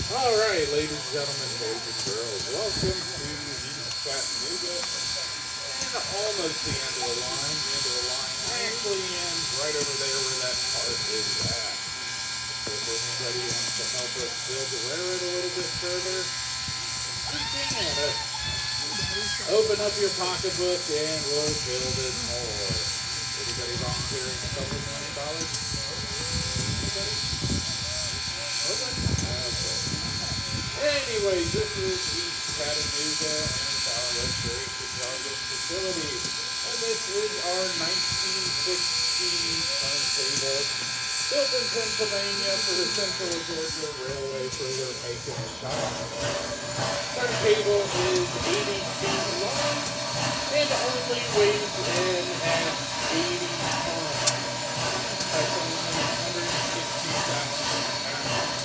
Alright, ladies and gentlemen, boys and girls, welcome to East Chattanooga, and almost the end of the line. The end of the line actually ends right over there where that part is at. So if anybody wants to help us build the railroad a little bit further, we can. Open up your pocketbook and we'll build it more. Anybody volunteering a couple $1 million? Anybody? Nobody? Okay. Anyways, this is East Chattanooga and our restoration jargon facility. And this is our 1916 turntable, built in Pennsylvania for the Central Georgia Railway for their making a shop. Turntable is 80 feet long and only weighs in at 80 tons. That's only 160,000 pounds.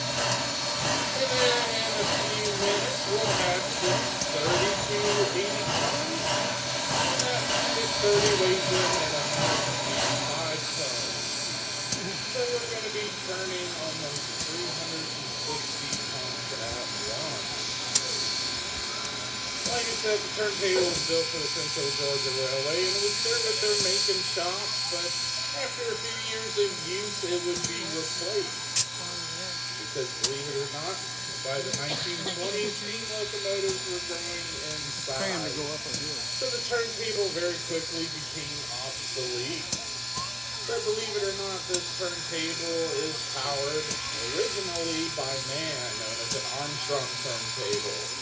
And then in a few minutes, we'll have 630 to 80 tons. And that 630 weighs in at 105 tons. So we're going to be turning almost 360 tons at once. Like I said, the turntable was built for the Central Georgia Railway, and it would serve at their making shop, but after a few years of use, it would be replaced. Because believe it or not, by the 1920s, steam locomotives were growing in size. So the turntable very quickly became obsolete. But believe it or not, this turntable is powered originally by man, known as an Armstrong turntable.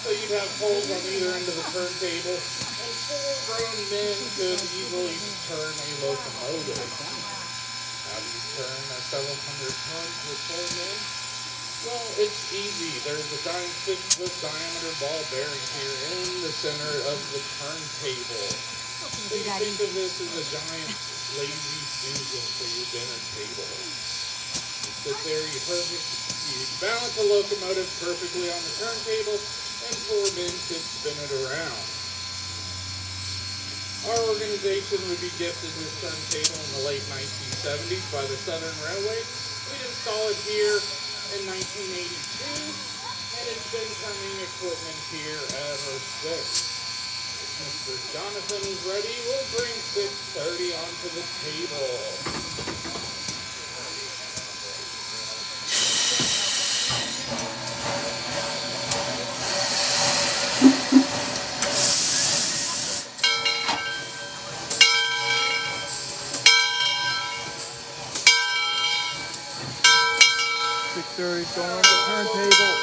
So you'd have poles on either end of the turntable, and 4 grown men could easily turn a locomotive. How do you turn a several hundred tons with 4 men? Well, it's easy. There's a giant 6-foot diameter ball bearing here in the center of the turntable. So you think of this as a giant lazy Susan for your dinner table. You sit there, you balance the locomotive perfectly on the turntable, and 4 men could spin it around. Our organization would be gifted this turntable in the late 1970s by the Southern Railway. We'd install it here in 1982, and it's been turning equipment here ever since. Mr. Jonathan is ready. We'll bring 630 onto the table. 630 going on the turntable.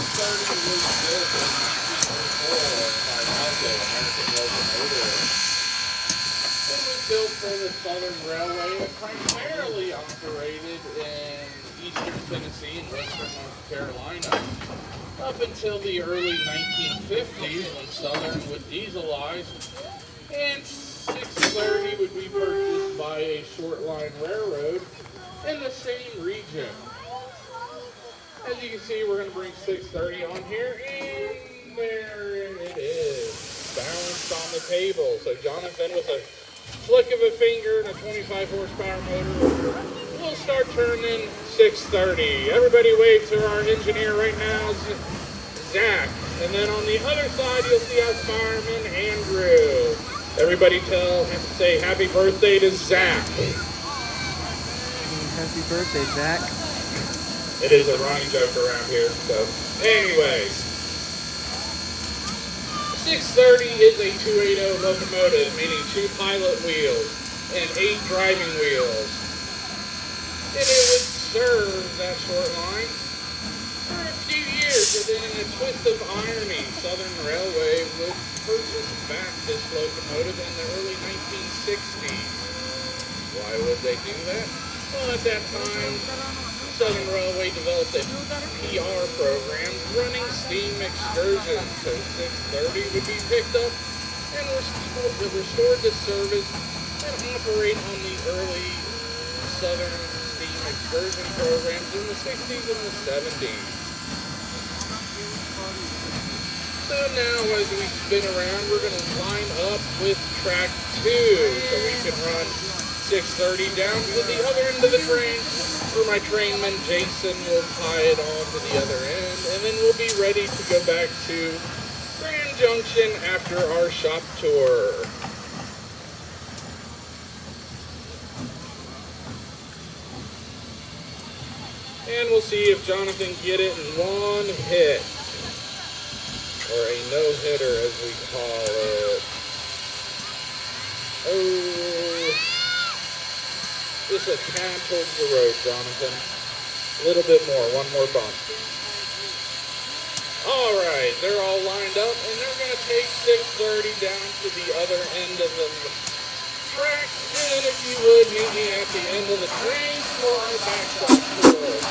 630 was built in 1904 by Alco, American Locomotive. It was built for the Southern Railway and primarily operated in eastern Tennessee and western North Carolina up until the early 1950s when Southern would dieselize and 630 would be purchased by a short line railroad in the same region. As you can see, we're going to bring 630 on here, and there it is, balanced on the table. So Jonathan, with a flick of a finger and a 25 horsepower motor, we'll start turning 630. Everybody wave to our engineer right now, Zach. And then on the other side, you'll see our fireman, Andrew. Everybody say happy birthday to Zach. Happy birthday, Zach. It is a running joke around here. So, anyways, 630 is a 280 locomotive, meaning 2 pilot wheels and 8 driving wheels. And it would serve that short line for a few years, and then in a twist of irony, Southern Railway would purchase back this locomotive in the early 1960s. Why would they do that? Well, at that time, Southern Railway developed a PR program running steam excursions, so 630 would be picked up and restored to service and operate on the early Southern steam excursion programs in the 60s and the 70s. So now as we spin around, we're going to line up with track 2 so we can run 630 down to the other end of the train, where my trainman Jason will tie it on to the other end, and then we'll be ready to go back to Grand Junction after our shop tour. And we'll see if Jonathan get it in one hit, or a no-hitter as we call it. Oh, just a tad towards the road, Jonathan. A little bit more, one more bump. All right, they're all lined up, and they're going to take 630 down to the other end of the track. And if you would, meet me at the end of the train for our backstop tour.